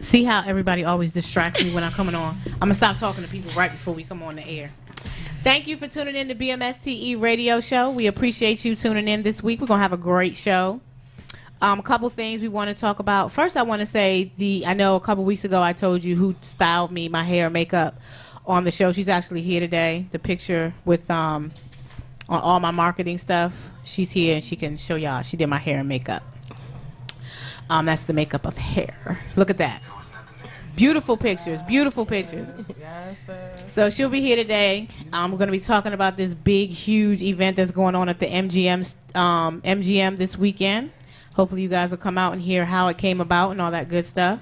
See how everybody always distracts me when I'm coming on? I'm going to stop talking to people right before we come on the air. Thank you for tuning in to BMSTE Radio Show. We appreciate you tuning in this week. We're going to have a great show. A couple things we want to talk about. First, I want to say I know a couple weeks ago I told you who styled me, my hair and makeup on the show. She's actually here today. The picture with on all my marketing stuff. She's here and she can show y'all. She did my hair and makeup. That's the makeup of hair. Look at that. Beautiful pictures. Beautiful pictures. Yes, sir. So she'll be here today. We're going to be talking about this big, huge event that's going on at the MGM this weekend. Hopefully you guys will come out and hear how it came about and all that good stuff.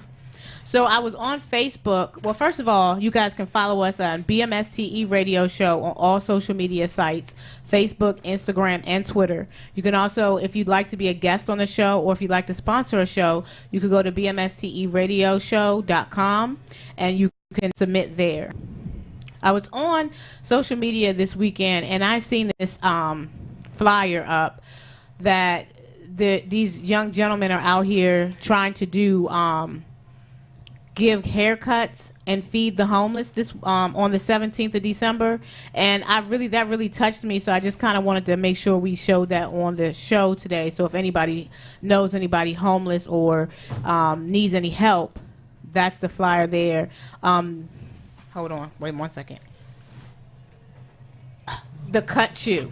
So I was on Facebook. Well, first of all, you guys can follow us on BMSTE Radio Show on all social media sites, Facebook, Instagram, and Twitter. You can also, if you'd like to be a guest on the show or if you'd like to sponsor a show, you can go to bmsteradioshow.com and you can submit there. I was on social media this weekend and I seen this flyer up that these young gentlemen are out here trying to do give haircuts and feed the homeless this on the 17th of December, and that really touched me. So I just kind of wanted to make sure we showed that on the show today. So if anybody knows anybody homeless or needs any help, that's the flyer there. Hold on, wait 1 second. The Cut Chew.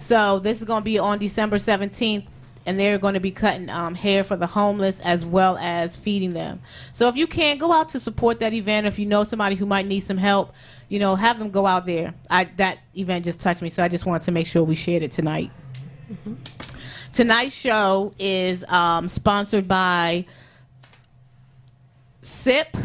So this is going to be on December 17th. And they're going to be cutting hair for the homeless as well as feeding them. So if you can, go out to support that event. If you know somebody who might need some help, have them go out there. That event just touched me, so I just wanted to make sure we shared it tonight. Mm-hmm. Tonight's show is sponsored by SIP,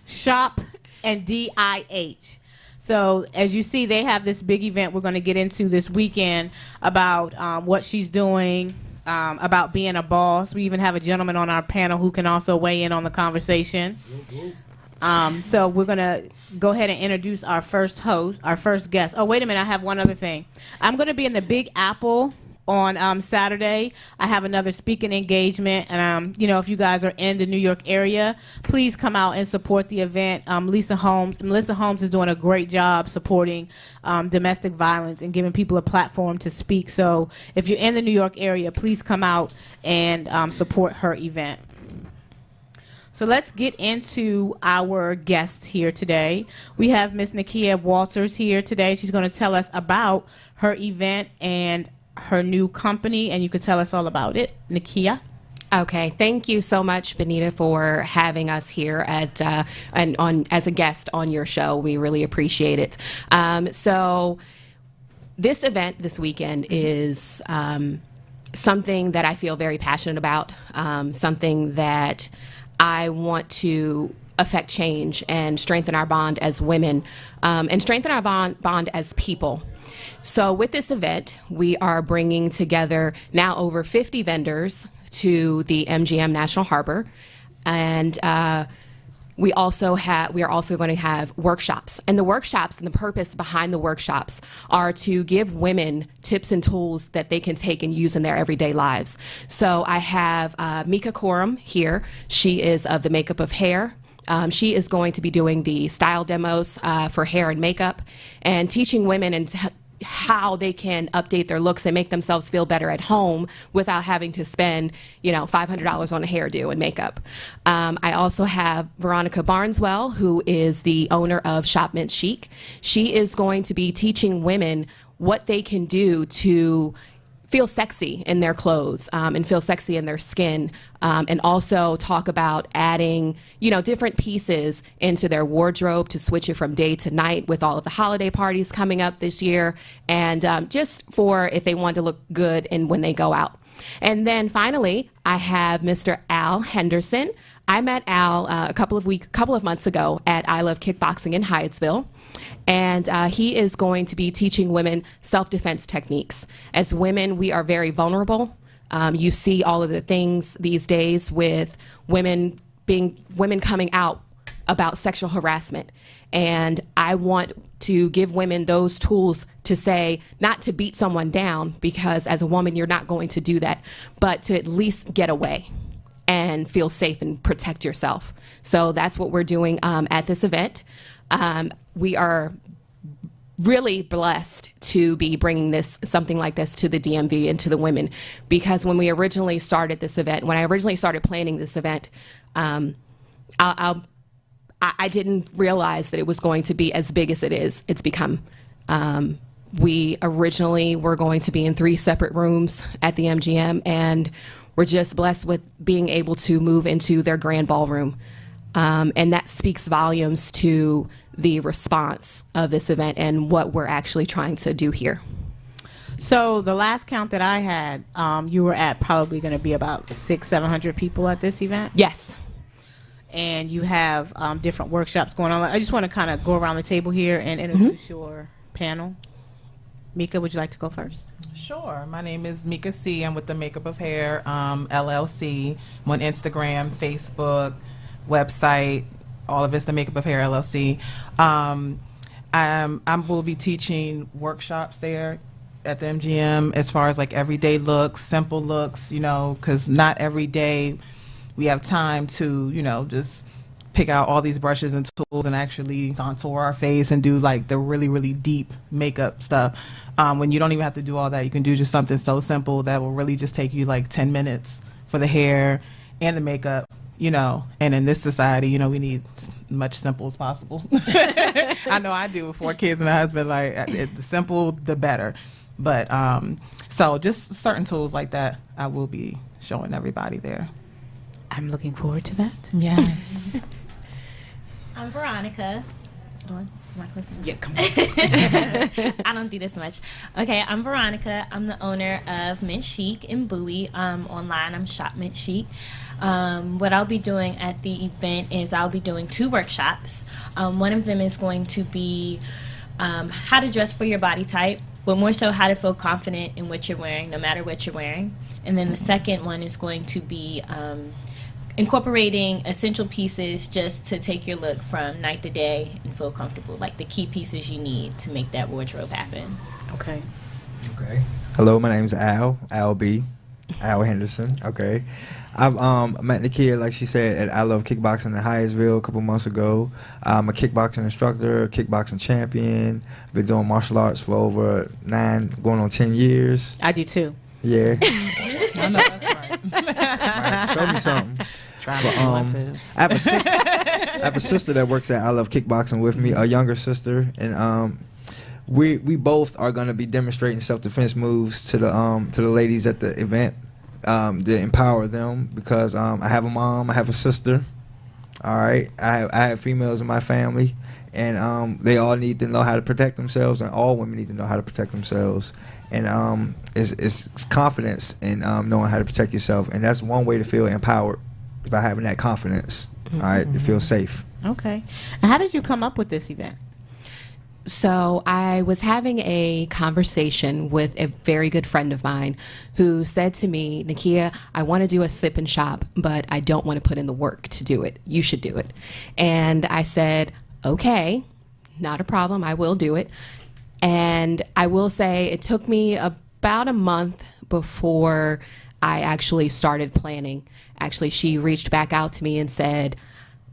SHOP, and D.I.H. So as you see, they have this big event we're going to get into this weekend about what she's doing, about being a boss. We even have a gentleman on our panel who can also weigh in on the conversation. So we're going to go ahead and introduce our first guest. Oh, wait a minute. I have one other thing. I'm going to be in the Big Apple on Saturday. I have another speaking engagement. And, if you guys are in the New York area, please come out and support the event. Melissa Holmes is doing a great job supporting domestic violence and giving people a platform to speak. So if you're in the New York area, please come out and support her event. So let's get into our guests here today. We have Miss Nakia Walters here today. She's going to tell us about her event and her new company, and you can tell us all about it. Nakia. Okay, thank you so much, Benita, for having us here as a guest on your show. We really appreciate it. So this event this weekend is something that I feel very passionate about, something that I want to affect change and strengthen our bond as women, and strengthen our bond as people. So with this event, we are bringing together now over 50 vendors to the MGM National Harbor, and we are also going to have workshops. And the workshops and the purpose behind the workshops are to give women tips and tools that they can take and use in their everyday lives. So I have Mika C here. She is of the makeup of hair. She is going to be doing the style demos for hair and makeup and teaching women and how they can update their looks and make themselves feel better at home without having to spend, $500 on a hairdo and makeup. I also have Veronica Barnswell, who is the owner of Shop Mint Chic. She is going to be teaching women what they can do to feel sexy in their clothes and feel sexy in their skin, and also talk about adding, different pieces into their wardrobe to switch it from day to night with all of the holiday parties coming up this year, and just for if they want to look good and when they go out. And then finally, I have Mr. Al Henderson. I met Al a couple of months ago at I Love Kickboxing in Hyattsville. And he is going to be teaching women self-defense techniques. As women, we are very vulnerable. You see all of the things these days with women coming out about sexual harassment. And I want to give women those tools to say, not to beat someone down, because as a woman, you're not going to do that, but to at least get away. and feel safe and protect yourself. So that's what we're doing at this event. We are really blessed to be bringing something like this to the DMV and to the women, because when we originally started this event, when I originally started planning this event, I didn't realize that it was going to be as big as it's become. We originally were going to be in 3 separate rooms at the MGM, and we're just blessed with being able to move into their grand ballroom. And that speaks volumes to the response of this event and what we're actually trying to do here. So the last count that I had, you were at probably going to be about 600-700 people at this event? Yes. And you have different workshops going on. I just want to kind of go around the table here and introduce your panel. Mika, would you like to go first? Sure. My name is Mika C. I'm with the Makeup of Hair LLC. I'm on Instagram, Facebook, website. All of it's the Makeup of Hair LLC. I will be teaching workshops there at the MGM as far as like everyday looks, simple looks, you know, because not every day we have time to, you know, just pick out all these brushes and tools and actually contour our face and do like the really, really deep makeup stuff. When you don't even have to do all that, you can do just something so simple that will really just take you like 10 minutes for the hair and the makeup. You know, and in this society, you know, we need as much simple as possible. I know I do with 4 kids and a husband, like the simple, the better. But so just certain tools like that, I will be showing everybody there. I'm looking forward to that. Yes. I'm Veronica. Am I close enough? Yeah, come on. I don't do this much. Okay, I'm Veronica. I'm the owner of Mint Chic in Bowie. Online, I'm Shop Mint Chic. What I'll be doing at the event is I'll be doing 2 workshops. One of them is going to be how to dress for your body type, but more so how to feel confident in what you're wearing, no matter what you're wearing. And then the second one is going to be incorporating essential pieces just to take your look from night to day and feel comfortable, like the key pieces you need to make that wardrobe happen. Okay. Okay. Hello, my name is Al B. Al Henderson. Okay. I've met Nakia, like she said, at I Love Kickboxing in Hyattsville a couple months ago. I'm a kickboxing instructor, kickboxing champion. Been doing martial arts for over 9, going on 10 years. I do too. Yeah. I know that's right. Right, show me something. Trying But, to do one too. I have a sister that works at I Love Kickboxing with me, a younger sister, and we both are going to be demonstrating self-defense moves to the ladies at the event to empower them, because I have a mom, I have a sister. All right, I have females in my family, and they all need to know how to protect themselves, and all women need to know how to protect themselves. And it's confidence in knowing how to protect yourself, and that's one way to feel empowered, by having that confidence. All right, to feel safe. Okay. And how did you come up with this event? So I was having a conversation with a very good friend of mine who said to me, Nakia, I want to do a sip and shop, but I don't want to put in the work to do it. You should do it. And I said, okay, not a problem. I will do it. And I will say it took me about a month before I actually started planning. Actually, she reached back out to me and said,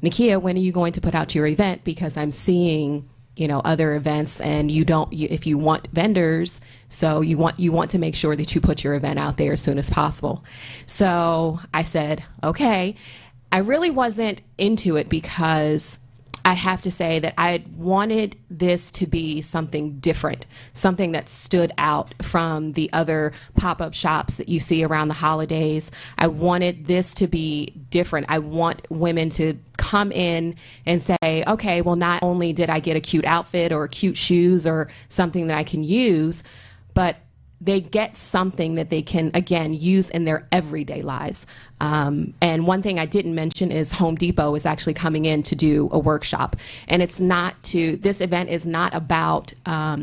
Nakia, when are you going to put out your event? Because I'm seeing, you know, other events, and if you want vendors, so you want to make sure that you put your event out there as soon as possible. So I said, okay. I really wasn't into it because I have to say that I wanted this to be something different, something that stood out from the other pop-up shops that you see around the holidays. I wanted this to be different. I want women to come in and say, okay, well, not only did I get a cute outfit or cute shoes or something that I can use, but they get something that they can, again, use in their everyday lives. And one thing I didn't mention is Home Depot is actually coming in to do a workshop. And this event is not about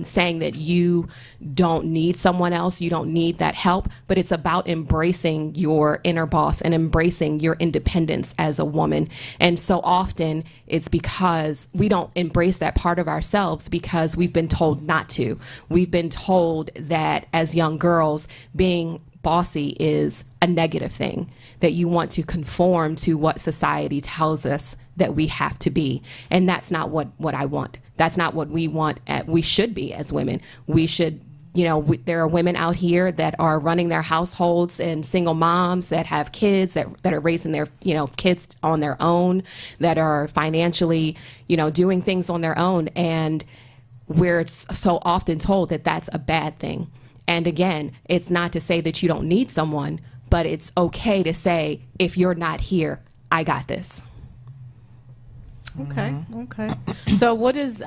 saying that you don't need someone else, you don't need that help, but it's about embracing your inner boss and embracing your independence as a woman. And so often it's because we don't embrace that part of ourselves because we've been told not to. We've been told that as young girls, being bossy is a negative thing, that you want to conform to what society tells us that we have to be. And that's not what I want. That's not what we want. We should be as women. We should, there are women out here that are running their households and single moms that have kids that are raising their, kids on their own, that are financially, doing things on their own. And we're so often told that that's a bad thing. And again, it's not to say that you don't need someone, but it's okay to say, if you're not here, I got this. Okay. So what is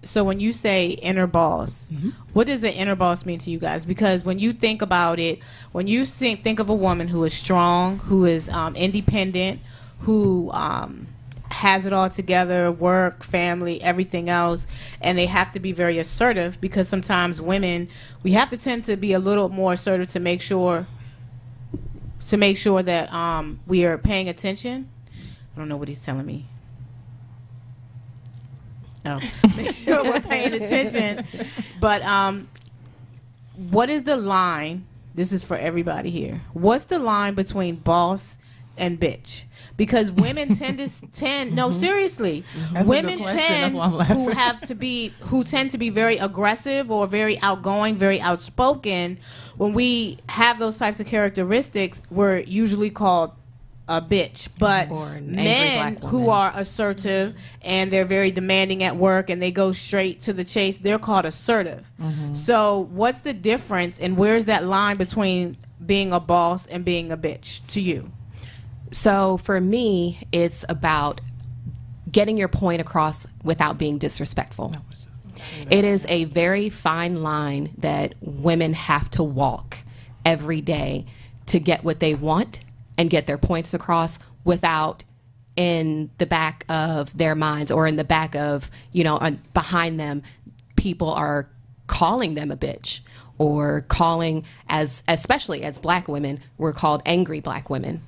so when you say inner boss, what does an inner boss mean to you guys? Because when you think about it, when you think of a woman who is strong, who is independent, who has it all together, work, family, everything else, and they have to be very assertive, because sometimes women, we have to tend to be a little more assertive to make sure that we are paying attention. I don't know what he's telling me. No, make sure we're paying attention. But what is the line? This is for everybody here. What's the line between boss and bitch? Because women tend no, seriously, women tend who tend to be very aggressive or very outgoing, very outspoken. When we have those types of characteristics, we're usually called a bitch. But men who are assertive and they're very demanding at work and they go straight to the chase, they're called assertive. So what's the difference, and where's that line between being a boss and being a bitch to you? So for me, it's about getting your point across without being disrespectful. It is a very fine line that women have to walk every day to get what they want and get their points across without, in the back of their minds or in the back of, behind them, people are calling them a bitch, or calling, especially as black women, we're called angry black women.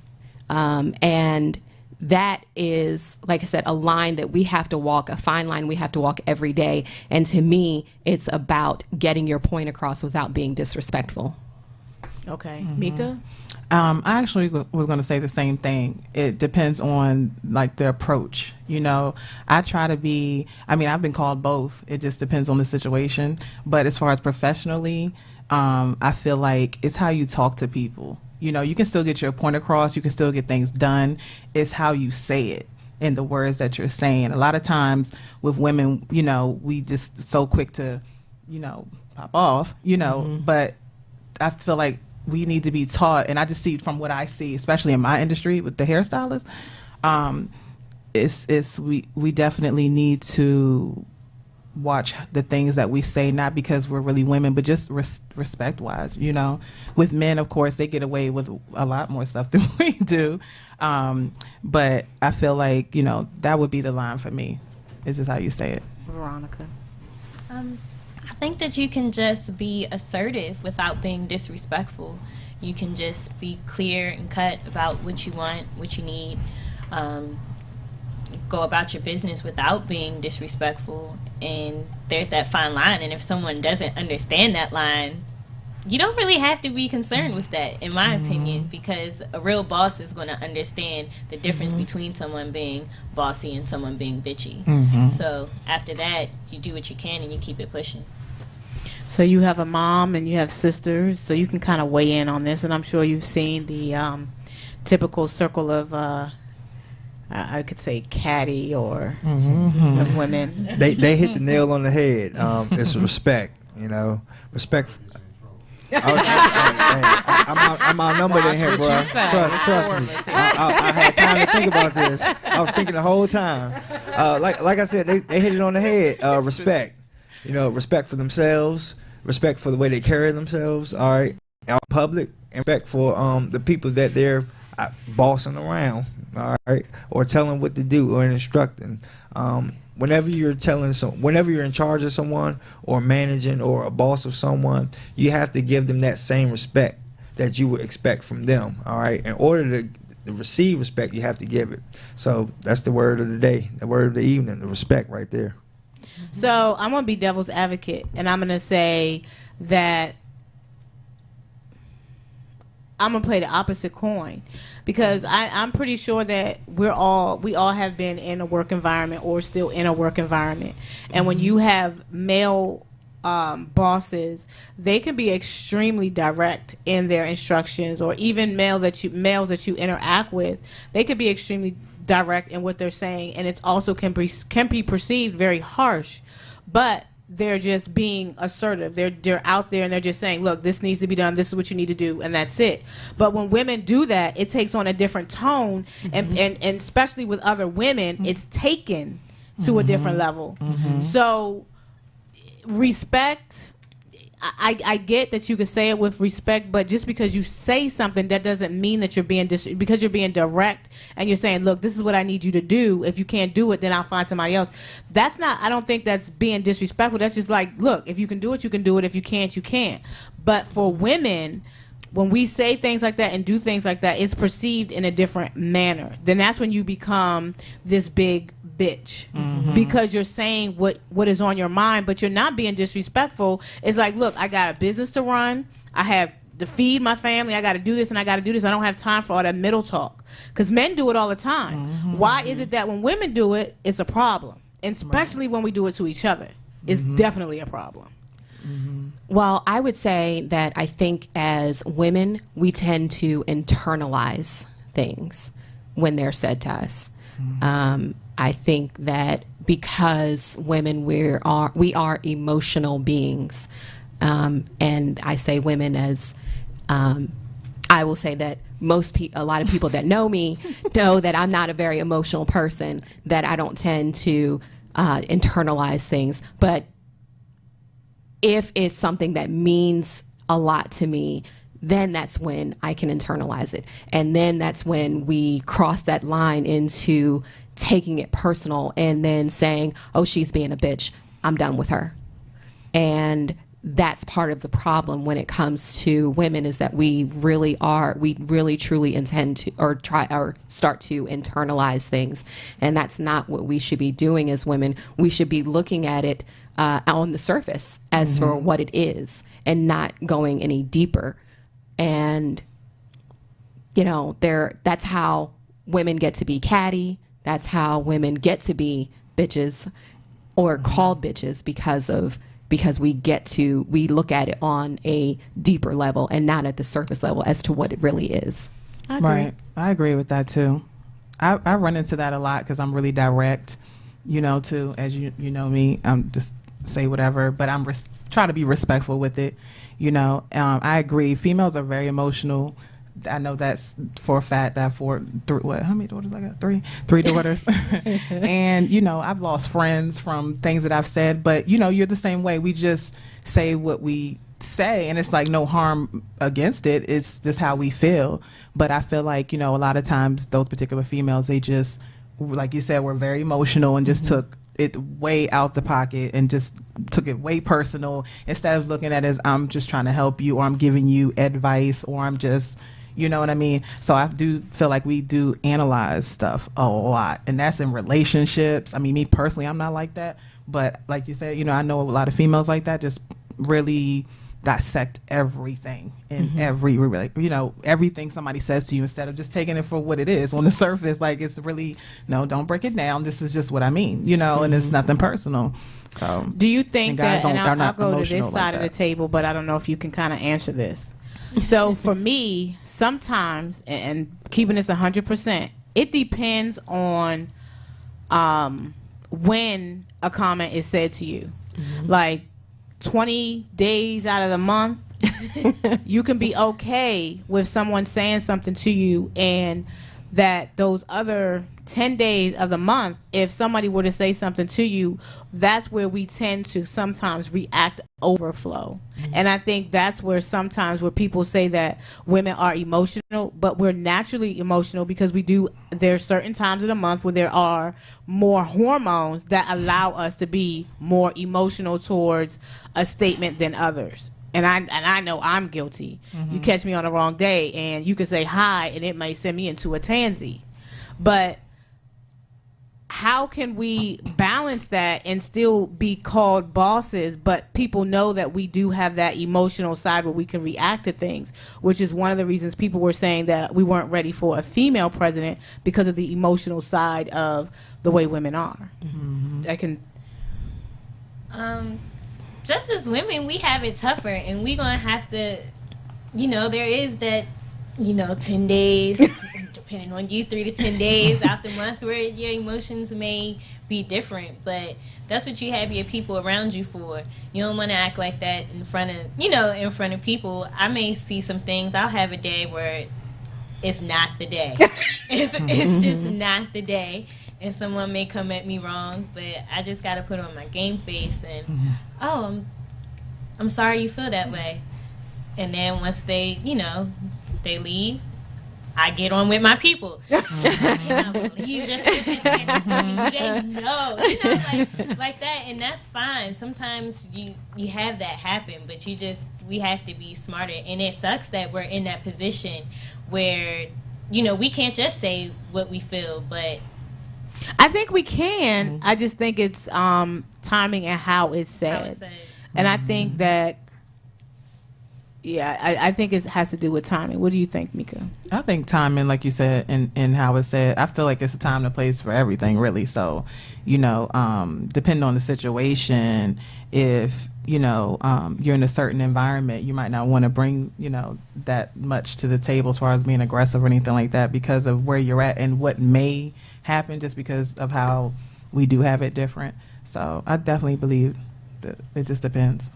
And that is, like I said, a line that we have to walk, a fine line we have to walk every day. And to me, it's about getting your point across without being disrespectful. Okay. Mika? I actually was going to say the same thing. It depends on the approach. I try to be, I've been called both. It just depends on the situation. But as far as professionally, I feel like it's how you talk to people. You can still get your point across. You can still get things done. It's how you say it and the words that you're saying. A lot of times with women, we just so quick to, pop off, but I feel like we need to be taught, and I just see from what I see, especially in my industry with the hairstylists, we definitely need to watch the things that we say, not because we're really women, but just respect wise. With men, of course, they get away with a lot more stuff than we do, but I feel like that would be the line for me. It's just how you say it. Veronica? I think that you can just be assertive without being disrespectful. You can just be clear and cut about what you want, what you need. Go about your business without being disrespectful. And there's that fine line. And if someone doesn't understand that line, you don't really have to be concerned with that, in my opinion, because a real boss is going to understand the difference between someone being bossy and someone being bitchy. So after that, you do what you can and you keep it pushing. So you have a mom and you have sisters, so you can kind of weigh in on this, and I'm sure you've seen the typical circle of I could say catty or of women. They hit the nail on the head. It's respect, respect. I'm outnumbered in here, bro. Trust me. I had time to think about this. I was thinking the whole time. Like I said, they hit it on the head. Respect. Respect for themselves, respect for the way they carry themselves, all right, out in public, and respect for the people that they're bossing around, all right, or telling what to do or instructing. Whenever you're in charge of someone or managing or a boss of someone, you have to give them that same respect that you would expect from them, all right? In order to receive respect, you have to give it. So that's the word of the day, the word of the evening, the respect right there. So I'm going to be devil's advocate, and I'm going to say that I'm gonna play the opposite coin, because I'm pretty sure that we all have been in a work environment or still in a work environment, and when you have male bosses, they can be extremely direct in their instructions, or even males that you interact with, they can be extremely direct in what they're saying, and it's also can be perceived very harsh, but they're just being assertive. They're out there and they're just saying, look, this needs to be done, this is what you need to do, and that's it. But when women do that, it takes on a different tone, and especially with other women, it's taken to a different level. So respect, I get that you can say it with respect, but just because you say something, that doesn't mean that you're being because you're being direct and you're saying, look, this is what I need you to do. If you can't do it, then I'll find somebody else. That's not, I don't think that's being disrespectful. That's just like, look, if you can do it, you can do it. If you can't, you can't. But for women, when we say things like that and do things like that, it's perceived in a different manner. Then that's when you become this big bitch, because you're saying what is on your mind, but you're not being disrespectful. It's like, look, I got a business to run, I have to feed my family, I got to do this and I got to do this. I don't have time for all that middle talk, because men do it all the time. Why is it that when women do it, it's a problem, and especially when we do it to each other, it's definitely a problem. Well, I would say that I think as women, we tend to internalize things when they're said to us. I think that because women, we are emotional beings, and I say women as I will say that a lot of people that know me know that I'm not a very emotional person, that I don't tend to internalize things. But if it's something that means a lot to me, then that's when I can internalize it. And then that's when we cross that line into taking it personal and then saying, oh, she's being a bitch, I'm done with her. And that's part of the problem when it comes to women, is that we really truly intend to, or start to internalize things. And that's not what we should be doing as women. We should be looking at it on the surface as for what it is, and not going any deeper. And, you know, that's how women get to be catty. That's how women get to be bitches, or called bitches, because we look at it on a deeper level and not at the surface level as to what it really is. Right. I agree with that too. I run into that a lot because I'm really direct, too, as you know me. I'm just say whatever, but I'm try to be respectful with it. I agree. Females are very emotional. I know that's for a fact that how many daughters I got? Three daughters. And, I've lost friends from things that I've said, but, you're the same way. We just say what we say, and it's like no harm against it. It's just how we feel. But I feel like, a lot of times those particular females, they just, like you said, were very emotional and just took it way out the pocket and just took it way personal, instead of looking at it as I'm just trying to help you, or I'm giving you advice, or I'm just, you know what I mean? So I do feel like we do analyze stuff a lot, and that's in relationships. I mean, me personally, I'm not like that, but like you said, I know a lot of females like that, just really dissect everything and everything somebody says to you, instead of just taking it for what it is on the surface. Like, it's really, no, don't break it down. This is just what I mean, and it's nothing personal. So do you think that, and I'll go to this side of the table, but I don't know if you can kind of answer this. So for me, sometimes, and keeping this 100%, it depends on when a comment is said to you. Like 20 days out of the month, you can be okay with someone saying something to you, and that those other 10 days of the month, if somebody were to say something to you, that's where we tend to sometimes react overflow. And I think that's where sometimes where people say that women are emotional, but we're naturally emotional because there are certain times of the month where there are more hormones that allow us to be more emotional towards a statement than others. And I know I'm guilty. You catch me on the wrong day and you can say hi and it might send me into a tansy. But how can we balance that and still be called bosses, but people know that we do have that emotional side where we can react to things, which is one of the reasons people were saying that we weren't ready for a female president because of the emotional side of the way women are. I can. Just as women, we have it tougher, and we're going to have to, there is that, 10 days, depending on you, 3 to 10 days out the month where your emotions may be different, but that's what you have your people around you for. You don't want to act like that in front of people. I may see some things. I'll have a day where it's not the day. It's just not the day. And someone may come at me wrong, but I just got to put on my game face and, I'm sorry you feel that way. And then once they leave, I get on with my people. I cannot believe this you didn't know. Like that, and that's fine. Sometimes you have that happen, but we have to be smarter. And it sucks that we're in that position where, we can't just say what we feel, but I think we can. I just think it's timing and how it's said. And I think that, I think it has to do with timing. What do you think, Mika? I think timing, like you said, and how it's said, I feel like it's a time and a place for everything, really. So, depending on the situation, if, you're in a certain environment, you might not want to bring, that much to the table as far as being aggressive or anything like that because of where you're at and what may happen just because of how we do have it different. So I definitely believe that it just depends.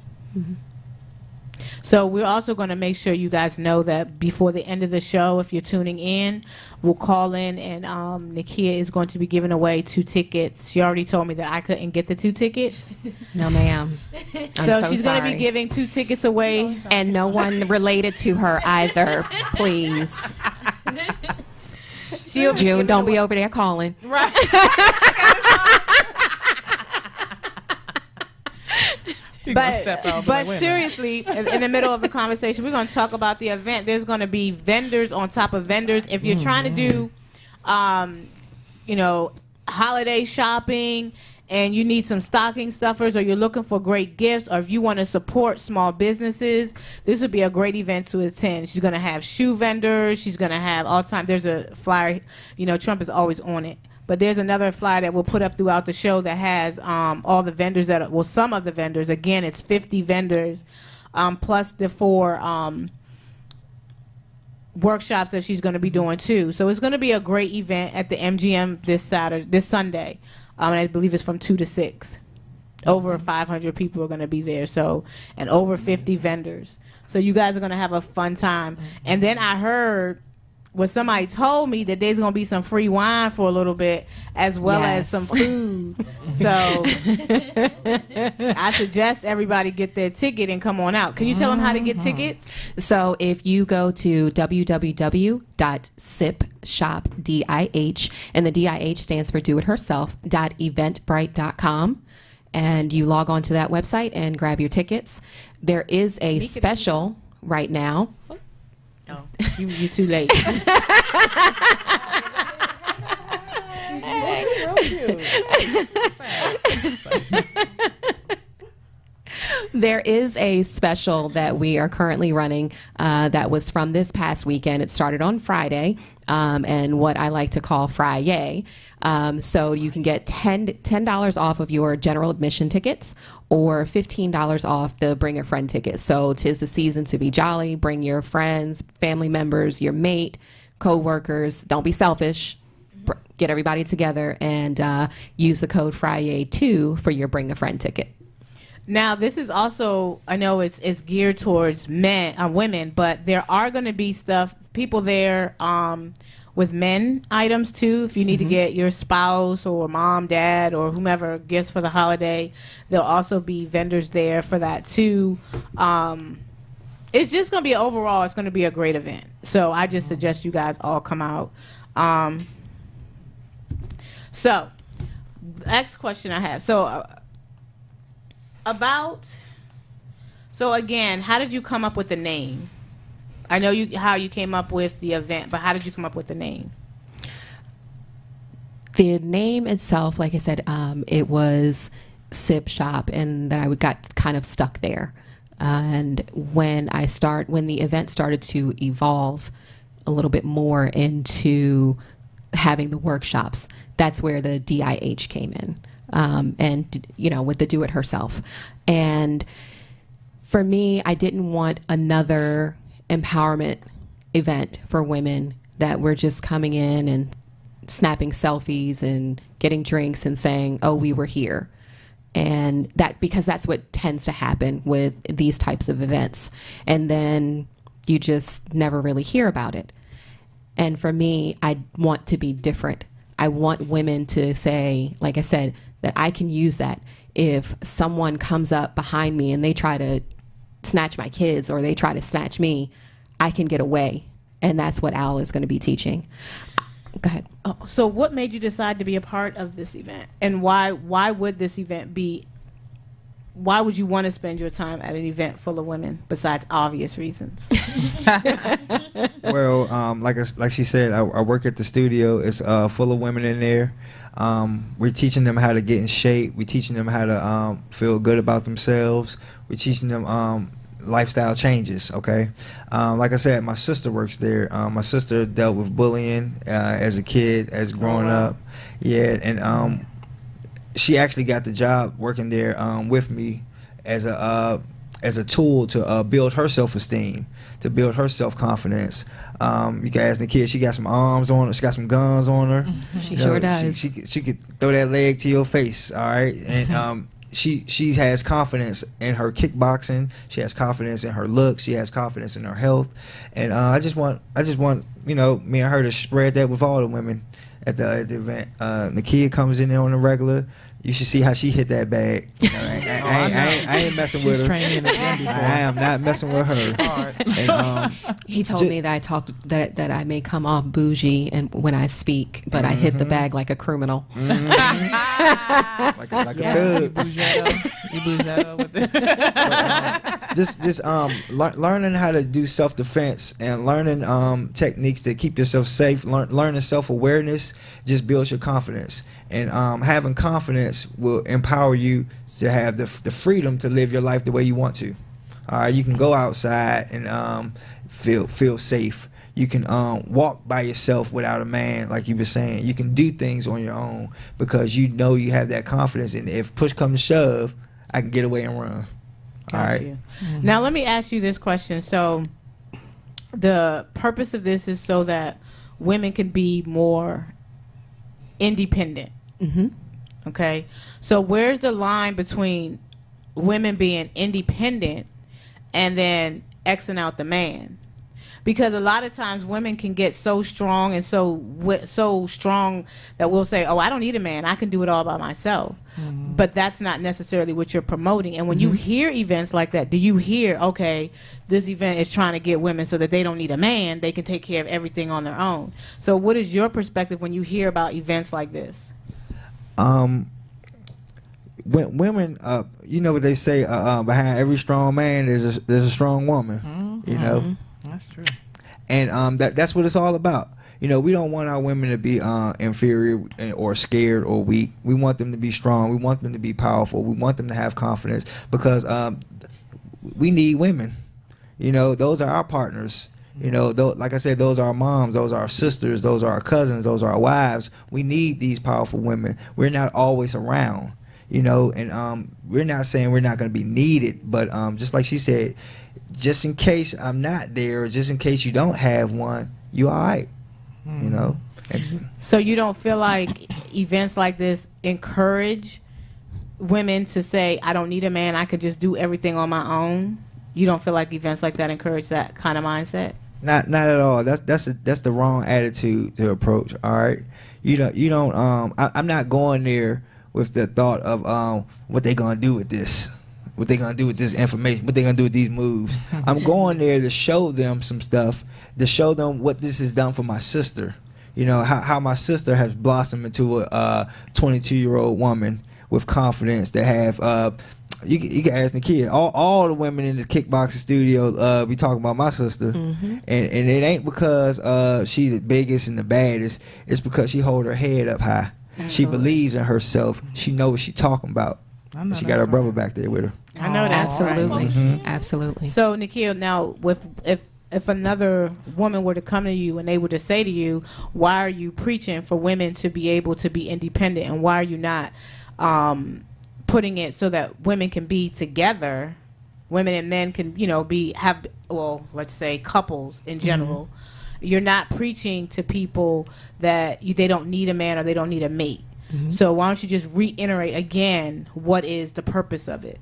So we're also going to make sure you guys know that before the end of the show, if you're tuning in, we'll call in and Nakia is going to be giving away 2 tickets. She already told me that I couldn't get the 2 tickets. No, ma'am. So she's going to be giving 2 tickets away. And no one related to her either, please. June, don't be over there calling. Right. But seriously, in the middle of the conversation, we're going to talk about the event. There's going to be vendors on top of vendors. If you're trying to do, holiday shopping and you need some stocking stuffers or you're looking for great gifts or if you want to support small businesses, this would be a great event to attend. She's going to have shoe vendors. She's going to have all time. There's a flyer. Trump is always on it. But there's another flyer that we'll put up throughout the show that has all the vendors some of the vendors. Again, it's 50 vendors, plus the 4 workshops that she's going to be doing too. So it's going to be a great event at the MGM this Sunday. And I believe it's from 2 to 6. Over 500 people are going to be there. And over 50 vendors. So you guys are going to have a fun time. And then I heard. Well, somebody told me that there's going to be some free wine for a little bit as well as some food. So I suggest everybody get their ticket and come on out. Can you tell them how to get tickets? So if you go to www.sipshop, D.I.H, and the D.I.H stands for do it herself, .eventbrite.com, and you log on to that website and grab your tickets. There is a special right now. Oh, you're too late. There is a special that we are currently running that was from this past weekend. It started on Friday, and what I like to call Friday. So you can get $10 off of your general admission tickets or $15 off the bring a friend tickets. So 'tis the season to be jolly. Bring your friends, family members, your mate, co-workers. Don't be selfish. Get everybody together and use the code Friday2 for your bring a friend ticket. Now, this is also, I know it's geared towards women, but there are going to be people there with men items too. If you need to get your spouse or mom, dad, or whomever gifts for the holiday, there'll also be vendors there for that too. It's just going to be overall, it's going to be a great event. So I just suggest you guys all come out. So, next question I have. So again, how did you come up with the name? I know how you came up with the event, but how did you come up with the name? The name itself, like I said, it was Sip Shop, and then I got kind of stuck there. And when the event started to evolve a little bit more into having the workshops, that's where the D.I.H came in, and with the do-it-herself. And for me, I didn't want another empowerment event for women that were just coming in and snapping selfies and getting drinks and saying, "Oh, we were here." And because that's what tends to happen with these types of events. And then you just never really hear about it. And for me, I want to be different. I want women to say, like I said, that I can use that. If someone comes up behind me and they try to snatch my kids or they try to snatch me, I can get away. And that's what Al is going to be teaching. Go ahead. Oh, so what made you decide to be a part of this event? And why would this event why would you want to spend your time at an event full of women besides obvious reasons? Well, like she said, I work at the studio. It's full of women in there. We're teaching them how to get in shape. We're teaching them how to feel good about themselves. We're teaching them lifestyle changes. Okay, like I said, my sister works there. My sister dealt with bullying as a kid, as growing up. Yeah, and she actually got the job working there with me as a tool to build her self-esteem, to build her self-confidence. You can ask Nakia, she got some arms on her, she got some guns on her. She sure does. She could throw that leg to your face, all right? And she has confidence in her kickboxing. She has confidence in her looks. She has confidence in her health. And I just want me and her to spread that with all the women at the event. Nakia comes in there on the regular. You should see how she hit that bag. I ain't messing with her. She's trained in the gym before. I am not messing with her. And, he told me that that I may come off bougie and when I speak, but I hit the bag like a criminal. Like a thug. You bougette with it. Just learning how to do self-defense and learning techniques to keep yourself safe. Learning self-awareness just builds your confidence. And having confidence will empower you to have the freedom to live your life the way you want to. All right, you can go outside and feel safe. You can walk by yourself without a man, like you were saying. You can do things on your own because you know you have that confidence. And if push comes to shove, I can get away and run. All right. Mm-hmm. Now let me ask you this question. So the purpose of this is so that women can be more independent. Mm-hmm. Okay. So where's the line between women being independent and then Xing out the man? Because a lot of times women can get so strong and so strong that we'll say, "Oh, I don't need a man. I can do it all by myself." Mm-hmm. But that's not necessarily what you're promoting. And when you hear events like that, do you hear, okay, this event is trying to get women so that they don't need a man, they can take care of everything on their own. So what is your perspective when you hear about events like this? When women, you know what they say, behind every strong man there's a strong woman. Mm-hmm. You know. That's true. And that's what it's all about. You know, we don't want our women to be inferior or scared or weak. We want them to be strong. We want them to be powerful. We want them to have confidence because we need women. You know, those are our partners. You know, like I said, those are our moms, those are our sisters, those are our cousins, those are our wives. We need these powerful women. We're not always around, you know, and we're not saying we're not going to be needed, but just like she said, just in case I'm not there, just in case you don't have one, you all right, you know. So you don't feel like events like this encourage women to say, I don't need a man, I could just do everything on my own? You don't feel like events like that encourage that kind of mindset? Not at all. That's the wrong attitude to approach. All right, you don't. I'm not going there with the thought of what they gonna do with this. What they gonna do with this information? What they gonna do with these moves? I'm going there to show them some stuff, to show them what this has done for my sister. You know how my sister has blossomed into a 22-year-old woman with confidence. That have you can ask Nakia. All the women in the kickboxing studio be talking about my sister, and it ain't because she's the biggest and the baddest. It's because she hold her head up high. She Absolutely. believes in herself. She knows what she's talking about. I know She got that's her brother right. back there with her. I know that's right. Absolutely. Mhm. Absolutely. So, Nakia, now, if another woman were to come to you and they were to say to you, why are you preaching for women to be able to be independent, and why are you not putting it so that women can be together, women and men can, let's say couples in general. You're not preaching to people that they don't need a man or they don't need a mate. So why don't you just reiterate again what is the purpose of it?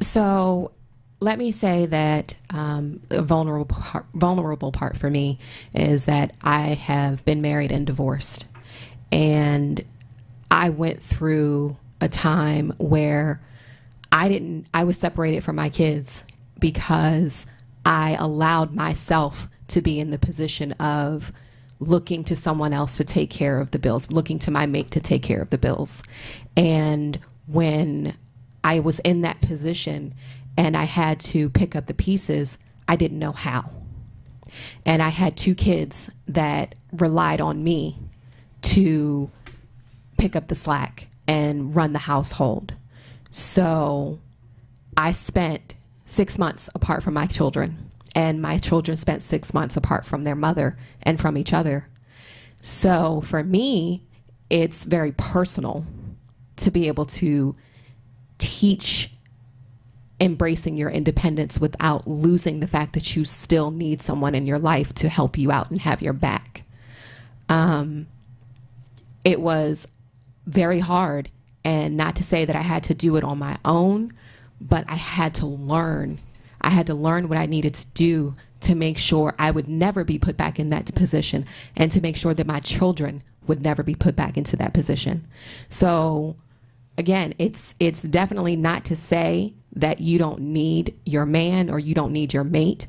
So let me say that the vulnerable part for me is that I have been married and divorced. And I went through a time where I was separated from my kids because I allowed myself to be in the position of looking to someone else to take care of the bills, looking to my mate to take care of the bills. And when I was in that position and I had to pick up the pieces, I didn't know how. And I had 2 kids that relied on me to pick up the slack and run the household. So I spent 6 months apart from my children, and my children spent 6 months apart from their mother and from each other. So for me, it's very personal to be able to teach embracing your independence without losing the fact that you still need someone in your life to help you out and have your back. It was very hard, and not to say that I had to do it on my own, but I had to learn. I had to learn what I needed to do to make sure I would never be put back in that position, and to make sure that my children would never be put back into that position. So again, it's definitely not to say that you don't need your man or you don't need your mate.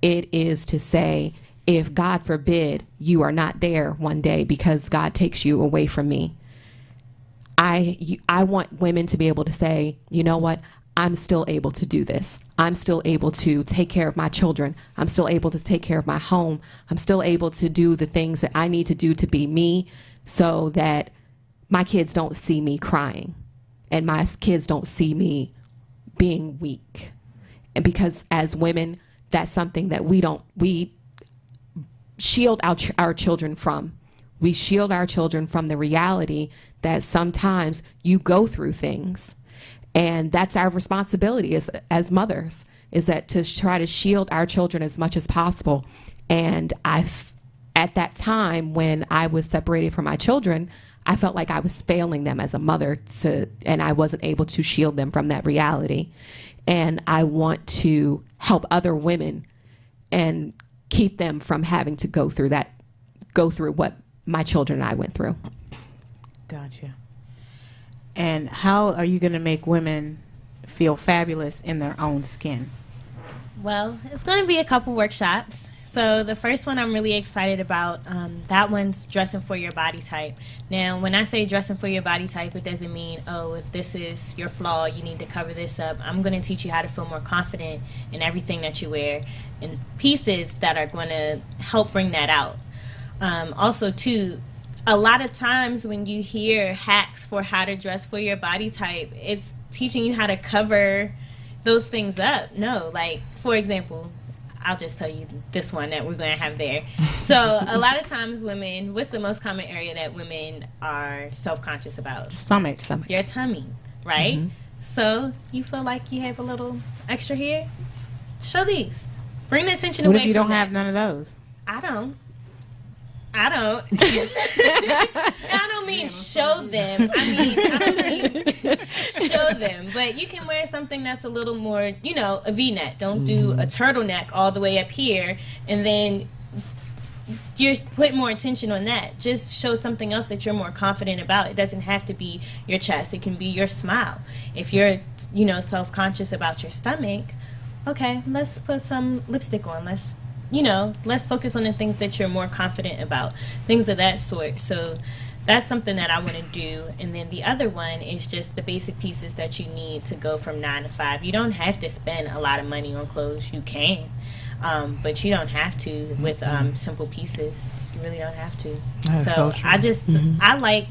It is to say, if God forbid you are not there one day because God takes you away from me, I want women to be able to say, you know what, I'm still able to do this. I'm still able to take care of my children. I'm still able to take care of my home. I'm still able to do the things that I need to do to be me, so that my kids don't see me crying and my kids don't see me being weak. And because as women, that's something that we shield our children from. We shield our children from the reality that sometimes you go through things. And that's our responsibility as mothers, is that to try to shield our children as much as possible. And at that time when I was separated from my children, I felt like I was failing them as a mother, and I wasn't able to shield them from that reality. And I want to help other women and keep them from having to go through what my children and I went through. Gotcha. And how are you going to make women feel fabulous in their own skin? Well, it's going to be a couple workshops. So the first one I'm really excited about, that one's dressing for your body type. Now, when I say dressing for your body type, it doesn't mean, oh, if this is your flaw, you need to cover this up. I'm going to teach you how to feel more confident in everything that you wear, and pieces that are going to help bring that out. Also, too, a lot of times when you hear hacks for how to dress for your body type, it's teaching you how to cover those things up. No, like, for example, I'll just tell you this one that we're going to have there. So a lot of times women, what's the most common area that women are self-conscious about? Stomach. Your tummy, right? Mm-hmm. So you feel like you have a little extra here? Show these. Bring the attention away from that. What if you don't have none of those? I don't. I don't mean show them. I don't mean show them. But you can wear something that's a little more, a V-neck. Don't do a turtleneck all the way up here, and then you're putting more attention on that. Just show something else that you're more confident about. It doesn't have to be your chest. It can be your smile. If you're, self-conscious about your stomach, okay, let's put some lipstick on. Let's focus on the things that you're more confident about, things of that sort. So that's something that I want to do. And then the other one is just the basic pieces that you need to go from 9 to 5. You don't have to spend a lot of money on clothes. You can, but you don't have to with simple pieces. You really don't have to. That is so true. I like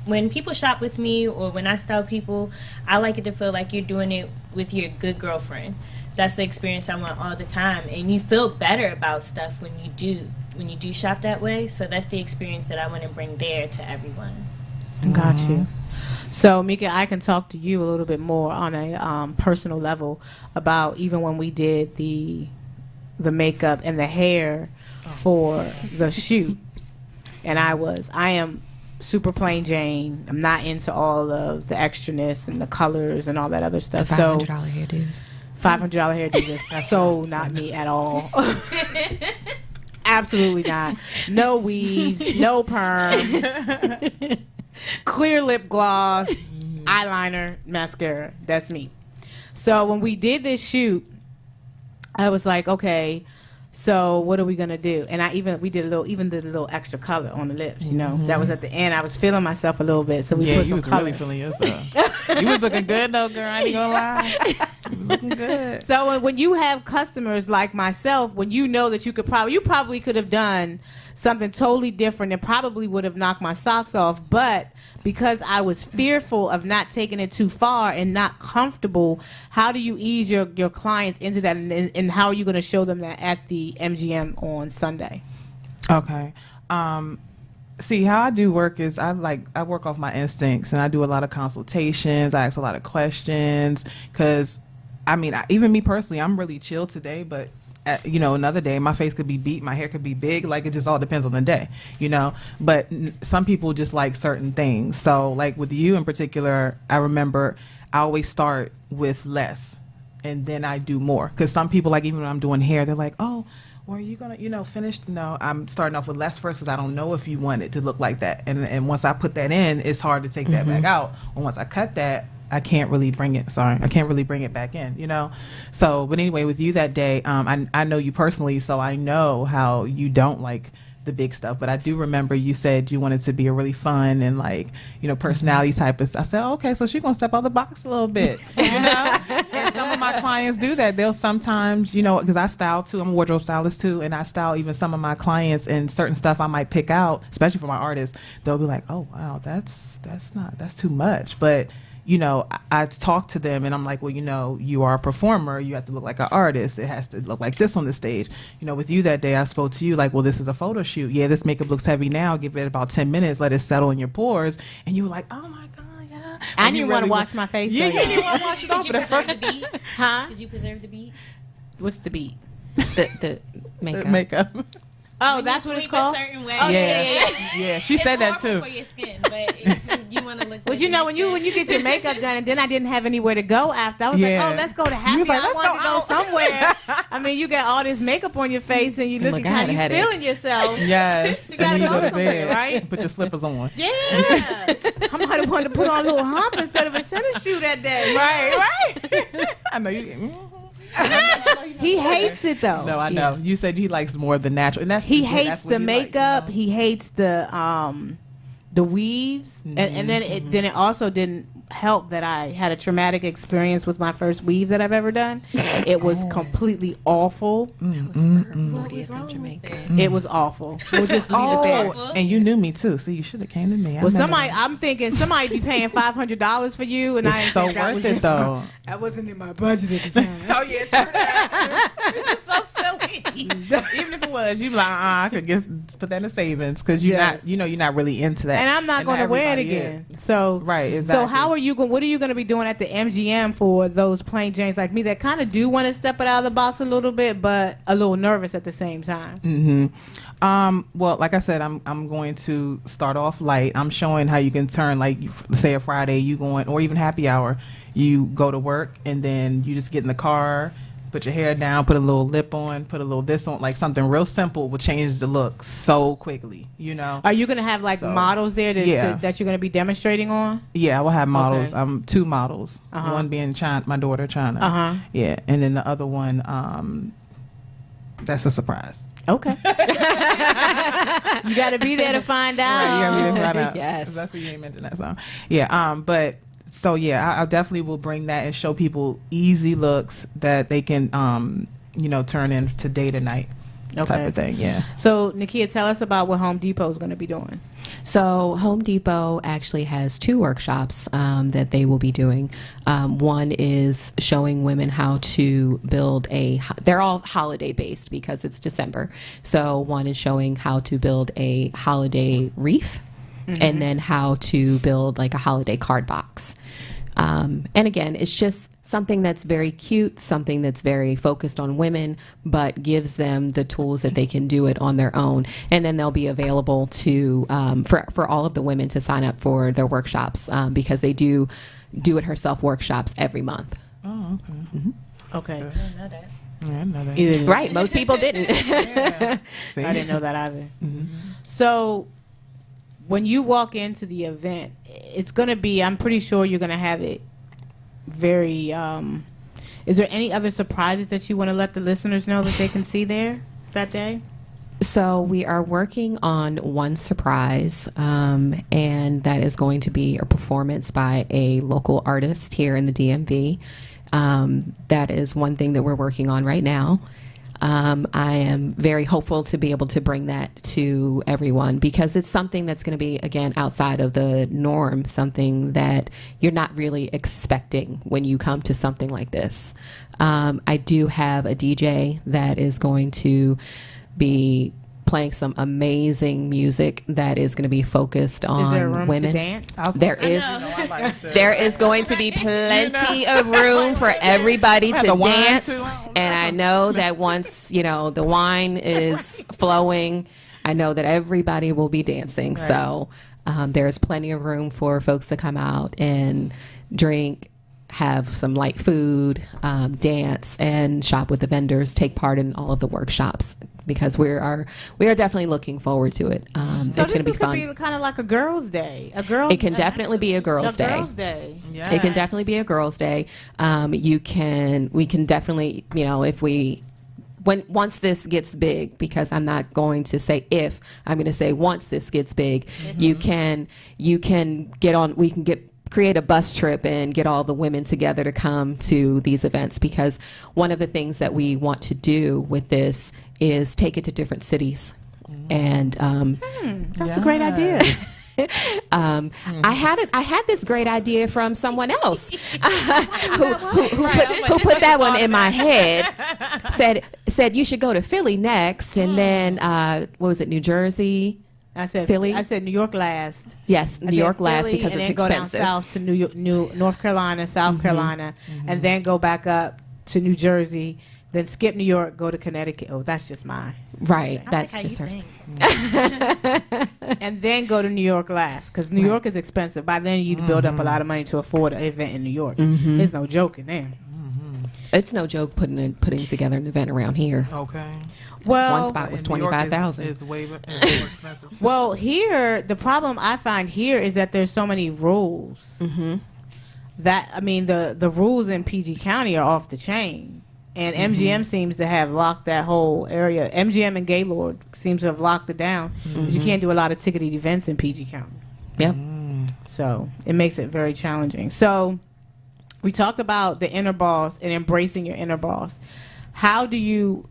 when people shop with me or when I style people, I like it to feel like you're doing it with your good girlfriend. That's the experience I want all the time, and you feel better about stuff when you do shop that way. So that's the experience that I want to bring there to everyone. Got you. So Mika, I can talk to you a little bit more on a personal level about even when we did the makeup and the hair for the shoot, and I am super plain Jane. I'm not into all of the extraness and the colors and all that other stuff. The $500 hairdos. $500 hairdos is so not me at all. Absolutely not. No weaves, no perm, clear lip gloss, eyeliner, mascara. That's me. So when we did this shoot, I was like, okay, so what are we gonna do? And we did a little extra color on the lips. You know, that was at the end. I was feeling myself a little bit, so we put some color. Really feeling yourself. You was looking good though, girl. I ain't gonna lie. You was looking good. So when you have customers like myself, when you know that you probably could have done something totally different and probably would have knocked my socks off, but because I was fearful of not taking it too far and not comfortable, how do you ease your clients into that, and how are you going to show them that at the MGM on Sunday? Okay. See, how I do work is I work off my instincts, and I do a lot of consultations. I ask a lot of questions because, even me personally, I'm really chill today, but another day my face could be beat, my hair could be big. Like, it just all depends on the day, but some people just like certain things. So like with you in particular, I remember I always start with less and then I do more, because some people, like, even when I'm doing hair, they're like, oh, well, are you gonna finish? No, I'm starting off with less first because I don't know if you want it to look like that, and once I put that in, it's hard to take that back out. And once I cut that, I can't really bring it back in, So, but anyway, with you that day, I know you personally, so I know how you don't like the big stuff. But I do remember you said you wanted to be a really fun and personality type. I said, okay, so she's going to step out the box a little bit, And some of my clients do that. They'll sometimes, because I style too. I'm a wardrobe stylist too. And I style even some of my clients, and certain stuff I might pick out, especially for my artists. They'll be like, oh, wow, that's too much. But I talk to them and I'm like, well, you are a performer. You have to look like an artist. It has to look like this on the stage. With you that day, I spoke to you like, well, this is a photo shoot. Yeah, this makeup looks heavy now. Give it about 10 minutes. Let it settle in your pores. And you were like, oh, my God, yeah. I didn't want to wash my face. Yeah, you didn't want to wash it off. Did you preserve the beat? Huh? Did you preserve the beat? What's the beat? The makeup. The makeup. Oh, that's what it's called? A certain way. Oh, Yeah, she said that too. For your skin, but if you want to look. Well, when you get your makeup done, and then I didn't have anywhere to go after, I was like, oh, let's go to happy. Like, I wanted to go somewhere. You got all this makeup on your face, and you looking kind of feeling yourself. Yes. You gotta go somewhere, right? Put your slippers on. Yeah. I might have wanted to put on a little hump instead of a tennis shoe that day. Right. I know you. He hates it though. No, I know. You said he likes more of the natural, and he hates the makeup. He hates the weaves, and then it also didn't help that I had a traumatic experience with my first weave that I've ever done. It was completely awful. What was wrong Jamaica? It was awful. We'll just leave it there. And you knew me too, so you should have came to me. I'm thinking somebody be paying $500 for you, and it's so worth it though. That wasn't in my budget at the time. Oh yeah, true. It's so silly. Even if it was, you'd be like, I could put that in the savings, because you're not really into that. And I'm not going to wear it again. So right, exactly. So what are you going to be doing at the MGM for those plain Janes like me that kind of do want to step it out of the box a little bit, but a little nervous at the same time? Well, like I said, I'm going to start off light. I'm showing how you can turn, like, say a Friday, you going, or even happy hour, you go to work and then you just get in the car, put your hair down, put a little lip on, put a little this on, like something real simple will change the look so quickly, Are you going to have models there that you're going to be demonstrating on? Yeah, I will have models. 2 models. One being China, my daughter, China. Yeah, and then the other one, that's a surprise. Okay. You got to be there to find out. Right, you got to be there to find out. Yes. That's what you ain't mentioned that song. Yeah, but so I definitely will bring that and show people easy looks that they can, turn into day to night. type of thing. Yeah. So, Nakia, tell us about what Home Depot is going to be doing. So Home Depot actually has 2 workshops that they will be doing. One is showing women how to build they're all holiday based because it's December. So one is showing how to build a holiday wreath, and then how to build like a holiday card box. And again, it's just something that's very cute, something that's very focused on women, but gives them the tools that they can do it on their own. And then they'll be available to for all of the women to sign up for their workshops because they do it herself workshops every month. Oh, okay. Okay. I didn't know that. Yeah, I know that. Right, most people didn't. Yeah. See? I didn't know that either. So, when you walk into the event, it's going to be, I'm pretty sure you're going to have it very, is there any other surprises that you want to let the listeners know that they can see there that day? So we are working on one surprise, and that is going to be a performance by a local artist here in the DMV. That is one thing that we're working on right now. I am very hopeful to be able to bring that to everyone because it's something that's going to be, again, outside of the norm, something that you're not really expecting when you come to something like this. I do have a DJ that is going to be playing some amazing music that is going to be focused on Is there a room women. to dance? There is going to be plenty of room for everybody to dance. And I know that once, the wine is flowing, I know that everybody will be dancing. Right. So there's plenty of room for folks to come out and drink, have some light food, dance, and shop with the vendors, take part in all of the workshops. Because we are definitely looking forward to it. So it's going to be fun. Be kind of like a girls' day. It can definitely be a girls' day. Girls' day. Yes. It can definitely be a girls' day. We can definitely, once this gets big, because I'm not going to say if, I'm going to say once this gets big, you can get on. We can create a bus trip and get all the women together to come to these events, because one of the things that we want to do with this is take it to different cities. And that's a great idea. I had this great idea from someone else who put that one in my head. Said you should go to Philly next, and then what was it, New Jersey? I said Philly. I said New York last. Yes, New York last Philly, because and it's then expensive. Go down south to North Carolina, South Carolina, and then go back up to New Jersey. Then skip New York, go to Connecticut. Oh, that's just mine. Right, I that's like just how hers. you think. And then go to New York last, because New York is expensive. By then, you'd build up a lot of money to afford an event in New York. There's no joke in there. It's no joke putting together an event around here. Okay. Well, One spot was New York $25,000. is way more expensive. Too. Well, here the problem I find here is that there's so many rules. That the rules in PG County are off the chain, and MGM seems to have locked that whole area. MGM and Gaylord seems to have locked it down. 'Cause you can't do a lot of ticketed events in PG County. Yep. So it makes it very challenging. So we talked about the inner boss and embracing your inner boss. How do you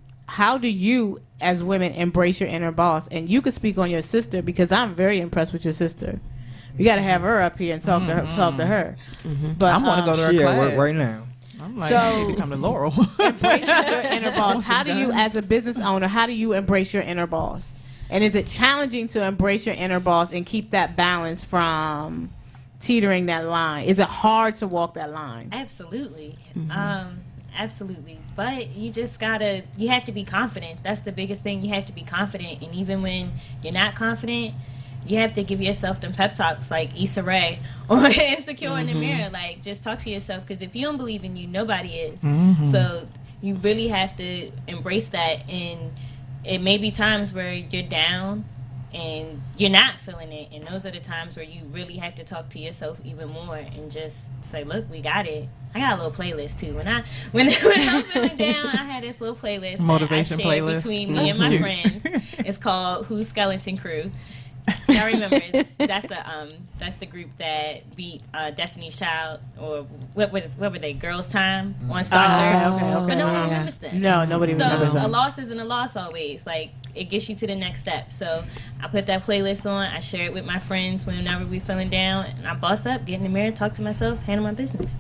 as women embrace your inner boss? And you could speak on your sister, because I'm very impressed with your sister. You got to have her up here and talk to her. But I want to go to her She class. at work right now. I'm like, So- I need to come to Laurel. Embracing your inner boss. How do you, as a business owner, how do you embrace your inner boss? And is it challenging to embrace your inner boss and keep that balance from teetering that line? Is it hard to walk that line? Absolutely. Absolutely. But you have to be confident. That's the biggest thing. You have to be confident. And even when you're not confident, you have to give yourself them pep talks like Issa Rae or Insecure in the Mirror. Like, just talk to yourself, because if you don't believe in you, nobody is. So you really have to embrace that. And it may be times where you're down and you're not feeling it, and those are the times where you really have to talk to yourself even more and just say, look, we got it. I got a little playlist too. When I'm feeling down, I had this little playlist Motivation that I share playlist between me and my friends. It's called Who's Skeleton Crew. I remember that's the group that beat Destiny's Child, or what were they? Girls Time on Star Search. Okay. But no one remembers them. No, nobody remembers So them. a loss isn't a loss always. Like, it gets you to the next step. So I put that playlist on. I share it with my friends whenever we feeling down, and I boss up, get in the mirror, talk to myself, handle my business.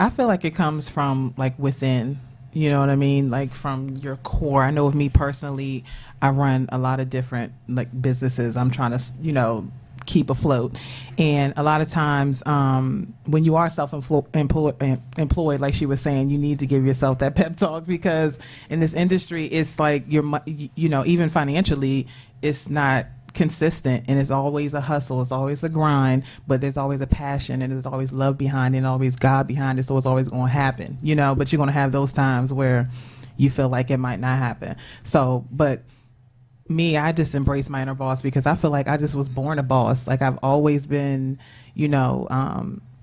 I feel like it comes from like within, you know what I mean? Like from your core. I know with me personally, I run a lot of different like businesses. I'm trying to, keep afloat. And a lot of times when you are self-employed, like she was saying, you need to give yourself that pep talk, because in this industry, it's like even financially, it's not consistent, and it's always a hustle, it's always a grind, but there's always a passion, and there's always love behind it, and always God behind it, so it's always going to happen, but you're going to have those times where you feel like it might not happen. So, but me, I just embrace my inner boss, because I feel like I just was born a boss. Like I've always been,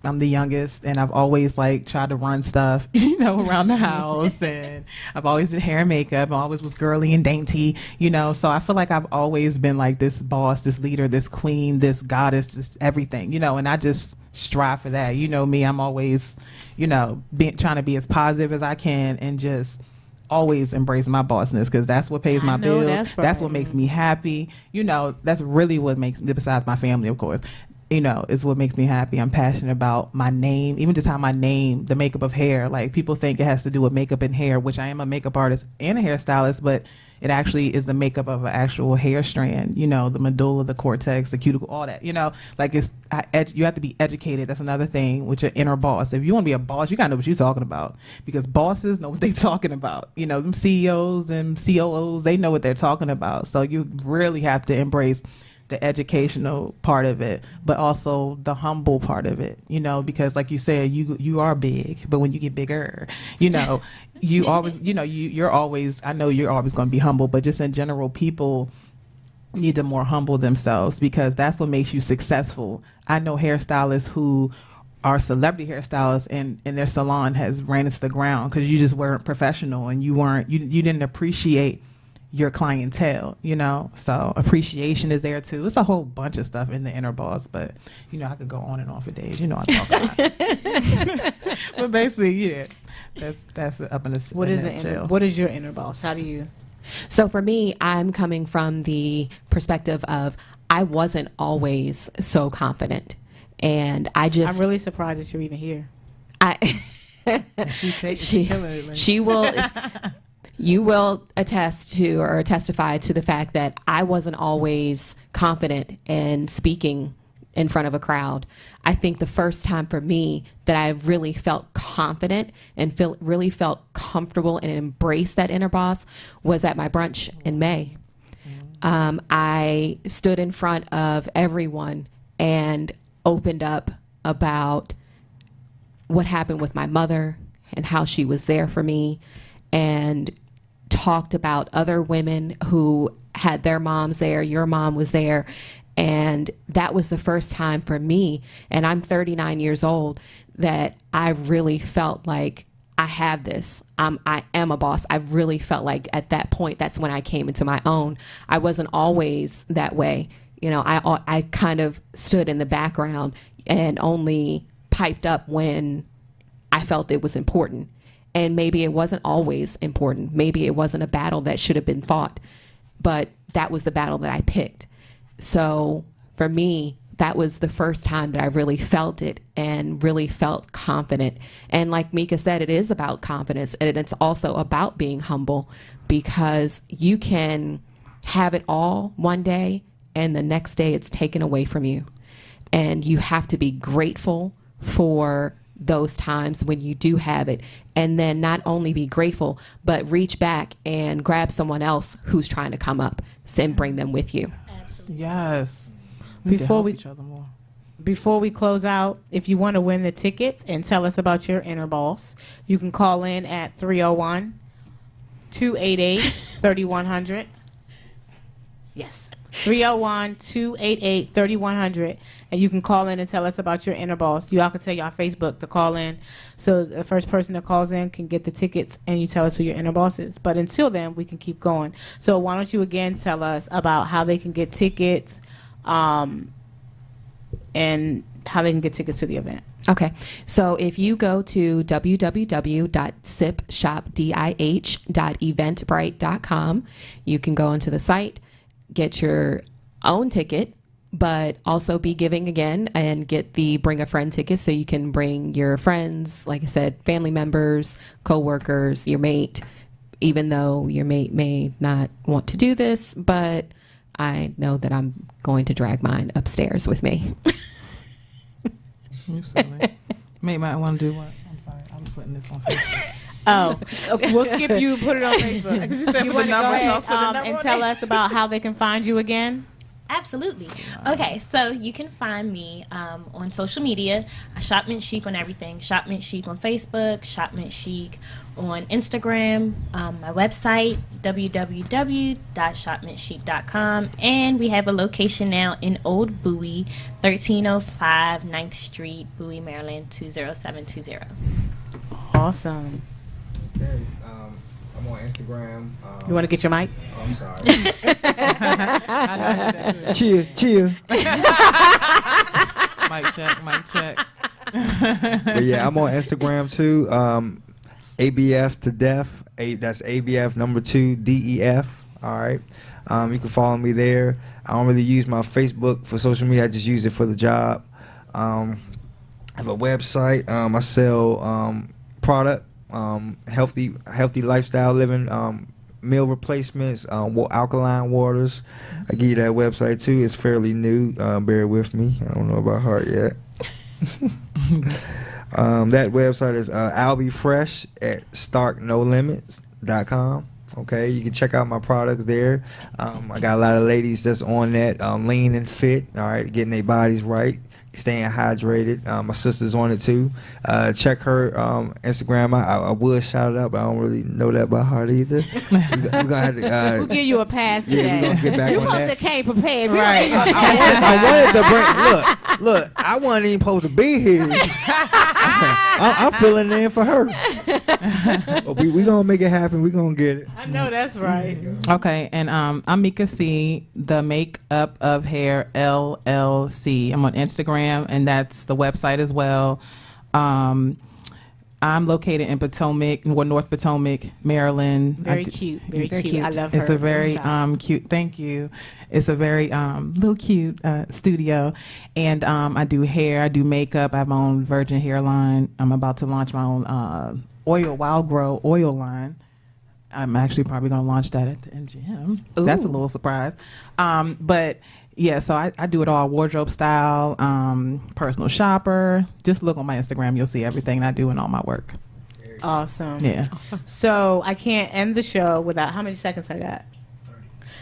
I'm the youngest, and I've always like tried to run stuff, around the house, and I've always did hair and makeup. I always was girly and dainty, so I feel like I've always been like this boss, this leader, this queen, this goddess, this everything, and I just strive for that. Me, I'm always, trying to be as positive as I can, and just always embrace my bossness, because that's what pays my bills. That's what makes me happy. That's really what makes me, besides my family, of course, is what makes me happy. I'm passionate about my name, even just how my name, the makeup of hair. Like people think it has to do with makeup and hair, which I am a makeup artist and a hairstylist, but it actually is the makeup of an actual hair strand, the medulla, the cortex, the cuticle, all that, like you have to be educated. That's another thing with your inner boss. If you want to be a boss, you got to know what you're talking about, because bosses know what they're talking about. Them CEOs and COOs, they know what they're talking about. So you really have to embrace the educational part of it, but also the humble part of it, because like you said, you are big, but when you get bigger, you always, you're always, I know you're always going to be humble, but just in general, people need to more humble themselves, because that's what makes you successful. I know hairstylists who are celebrity hairstylists, and their salon has ran into the ground because you just weren't professional, and you didn't appreciate your clientele, so appreciation is there too. It's a whole bunch of stuff in the inner boss, but I could go on and on for days. I talk a lot. But basically, yeah, that's up in the What is your inner boss? How do you? So for me, I'm coming from the perspective of I wasn't always so confident, and I'm really surprised that you're even here. She will. You will attest to or testify to the fact that I wasn't always confident in speaking in front of a crowd. I think the first time for me that I really felt confident and really felt comfortable and embraced that inner boss was at my brunch in May. I stood in front of everyone and opened up about what happened with my mother and how she was there for me, and talked about other women who had their moms there. Your mom was there. And that was the first time for me, and I'm 39 years old, that I really felt like I have this. I am a boss. I really felt like at that point, that's when I came into my own. I wasn't always that way. I kind of stood in the background and only piped up when I felt it was important. And maybe it wasn't always important. Maybe it wasn't a battle that should have been fought, but that was the battle that I picked. So for me, that was the first time that I really felt it and really felt confident. And like Mika said, it is about confidence, and it's also about being humble, because you can have it all one day and the next day it's taken away from you. And you have to be grateful for those times when you do have it, and then not only be grateful, but reach back and grab someone else who's trying to come up and bring them with you. Yes. Before we close out, if you want to win the tickets and tell us about your inner boss, you can call in at 301-288-3100. Yes. 301-288-3100, and you can call in and tell us about your inner boss. You all can tell your Facebook to call in, so the first person that calls in can get the tickets, and you tell us who your inner boss is. But until then, we can keep going. So why don't you again tell us about how they can get tickets, and how they can get tickets to the event. Okay, so if you go to www.sipshopdih.eventbrite.com, you can go into the site, get your own ticket, but also be giving again and get the bring a friend ticket, so you can bring your friends, like I said, family members, co-workers, your mate, even though your mate may not want to do this, but I know that I'm going to drag mine upstairs with me. You silly. Mate might want to do what? I'm sorry, I'm putting this on Facebook. Oh, okay. We'll skip you. Put it on Facebook. I just said You put want the to go number, so ahead I'll put the number and on tell it. us about how they can find you again? Absolutely. Okay, so you can find me on social media. I Shop Mint Chic on everything. Shop Mint Chic on Facebook, Shop Mint Chic on Instagram, my website, www.shopmintchic.com. And we have a location now in Old Bowie, 1305 9th Street, Bowie, Maryland, 20720. Awesome. Okay, I'm on Instagram. You want to get your mic? Oh, I'm sorry. I know that. Cheer. Mic check. But yeah, I'm on Instagram too. ABF to Def. That's ABF number 2 DEF. All right. You can follow me there. I don't really use my Facebook for social media. I just use it for the job. I have a website. I sell product, healthy lifestyle living, meal replacements, alkaline waters. I give you that website too. It's fairly new. Bear with me. I don't know about heart yet. That website is I'll Be Fresh at starknolimits.com. Okay, you can check out my products there. I got a lot of ladies that's on that, lean and fit, all right, getting their bodies right, staying hydrated. My sister's on it too. Check her Instagram. I would shout it out, but I don't really know that by heart either. We're gonna have to, We'll give you a pass today. yeah, we're gonna get back You on must that. have came prepared. Right. I wanted to bring. Look. I wasn't even supposed to be here. I'm filling in for her. But we gonna make it happen. We gonna get it. I know that's right. Okay, and I'm Mika C, the Makeup of Hair LLC. I'm on Instagram, and that's the website as well. I'm located in Potomac, North Potomac, Maryland. Very cute. Very cute. I love her. It's a very cute. Thank you. It's a very little cute studio, and I do hair. I do makeup. I have my own virgin hairline. I'm about to launch my own Wild Grow oil line. I'm actually probably going to launch that at the MGM. Ooh. That's a little surprise. But yeah, so I do it all wardrobe style, personal shopper. Just look on my Instagram. You'll see everything I do and all my work. Awesome. Yeah. Awesome. So I can't end the show without, how many seconds I got?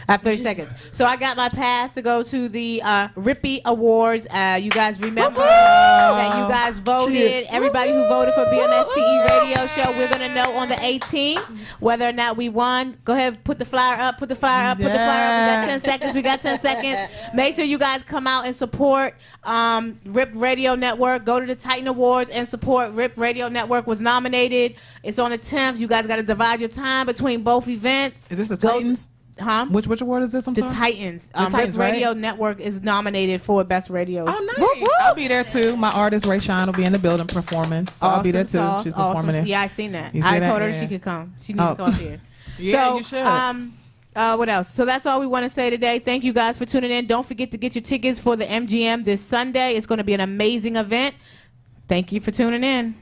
I have 30 seconds. So I got my pass to go to the Rippy Awards. You guys remember that you guys voted. Cheer. Everybody who voted for BMSTE radio show, we're going to know on the 18th whether or not we won. Go ahead, put the flyer up, put the flyer up, put the flyer up. We got 10 seconds. Make sure you guys come out and support RIP Radio Network. Go to the Titan Awards and support RIP Radio Network. Was nominated. It's on the 10th. You guys got to divide your time between both events. Is this the Go to- Titans? Huh? Which award is this? I'm The sorry. Titans. Titans, RIP Radio Network is nominated for Best Radio. Oh, nice. I'll be there too. My artist Ray Shine will be in the building performing. So I'll be there too. Sauce, She's awesome. performing there. Yeah, I seen that. You see I that? told her Yeah. she could come. She needs to come up here. Yeah, So, you should. what else? So that's all we want to say today. Thank you guys for tuning in. Don't forget to get your tickets for the MGM this Sunday. It's going to be an amazing event. Thank you for tuning in.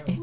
Yeah.